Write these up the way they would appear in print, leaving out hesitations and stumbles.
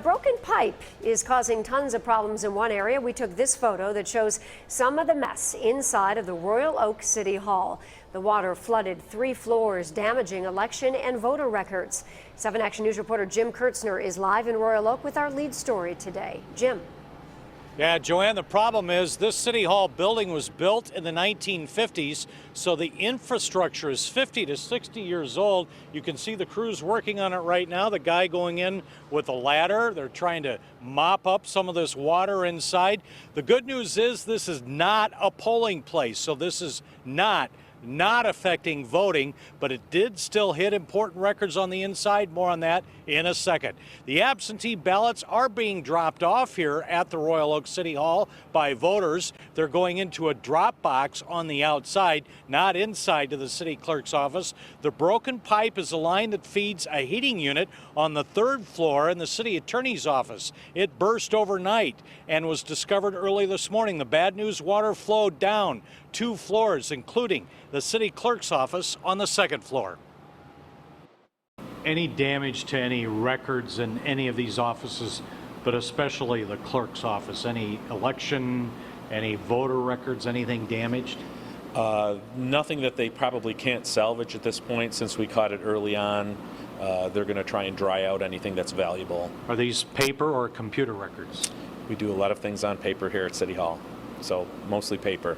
broken pipe is causing tons of problems in one area. We took this photo that shows some of the mess inside of the Royal Oak City Hall. The water flooded 3 floors, damaging election and voter records. 7 Action News reporter Jim Kurtzner is live in Royal Oak with our lead story today. Jim. Yeah, Joanne, the problem is this City Hall building was built in the 1950s, so the infrastructure is 50 to 60 years old. You can see the crews working on it right now, the guy going in with a ladder. They're trying to mop up some of this water inside. The good news is this is not a polling place, so this is not affecting voting, but it did still hit important records on the inside. More on that in a second. The absentee ballots are being dropped off here at the Royal Oak City Hall by voters. They're going into a drop box on the outside, not inside to the city clerk's office. The broken pipe is a line that feeds a heating unit on the 3rd floor in the city attorney's office. It burst overnight and was discovered early this morning. The bad news, water flowed down 2 floors, including the city clerk's office on the 2nd floor. Any damage to any records in any of these offices, but especially the clerk's office? Any election, any voter records, anything damaged? Nothing that they probably can't salvage at this point since we caught it early on. They're going to try and dry out anything that's valuable. Are these paper or computer records? We do a lot of things on paper here at City Hall, so mostly paper.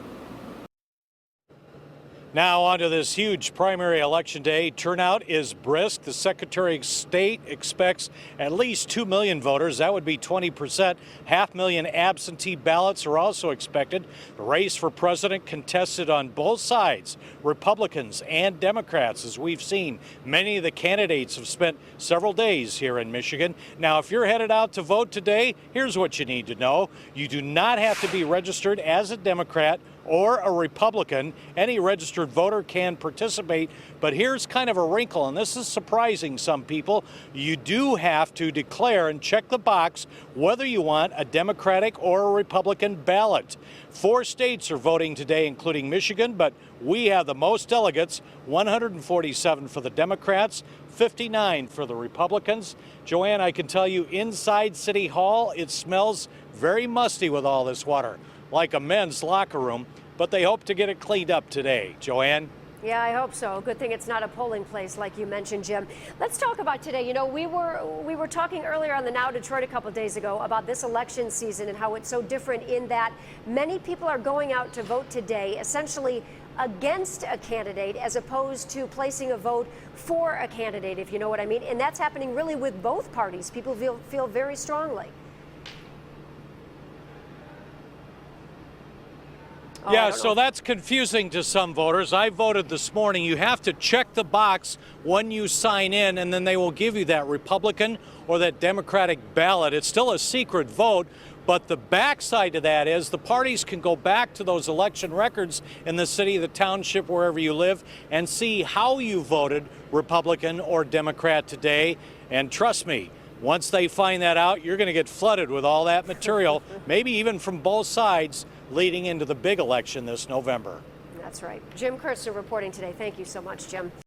Now on to this huge primary election day. Turnout is brisk. The Secretary of State expects at least 2 million voters. That would be 20%. 500,000 absentee ballots are also expected. The race for president contested on both sides, Republicans and Democrats. As we've seen, many of the candidates have spent several days here in Michigan. Now, if you're headed out to vote today, here's what you need to know. You do not have to be registered as a Democrat or a Republican. Any registered voter can participate, but here's kind of a wrinkle, and this is surprising some people. You do have to declare and check the box whether you want a Democratic or a Republican ballot. 4 states are voting today, including Michigan, but we have the most delegates, 147 for the Democrats, 59 for the Republicans. Joanne, I can tell you inside City Hall, it smells very musty with all this water, like a men's locker room, but they hope to get it cleaned up today. Joanne? Yeah, I hope so. Good thing it's not a polling place like you mentioned, Jim. Let's talk about today. You know, we were talking earlier on the Now Detroit a couple of days ago about this election season and how it's so different in that many people are going out to vote today essentially against a candidate as opposed to placing a vote for a candidate, if you know what I mean. And that's happening really with both parties. People feel very strongly. Yeah, so that's confusing to some voters. I voted this morning. You have to check the box when you sign in, and then they will give you that Republican or that Democratic ballot. It's still a secret vote, but the backside of that is the parties can go back to those election records in the city, the township, wherever you live, and see how you voted Republican or Democrat today. And trust me, once they find that out, you're going to get flooded with all that material, maybe even from both sides, leading into the big election this November. That's right. Jim Kurtzner reporting today. Thank you so much, Jim.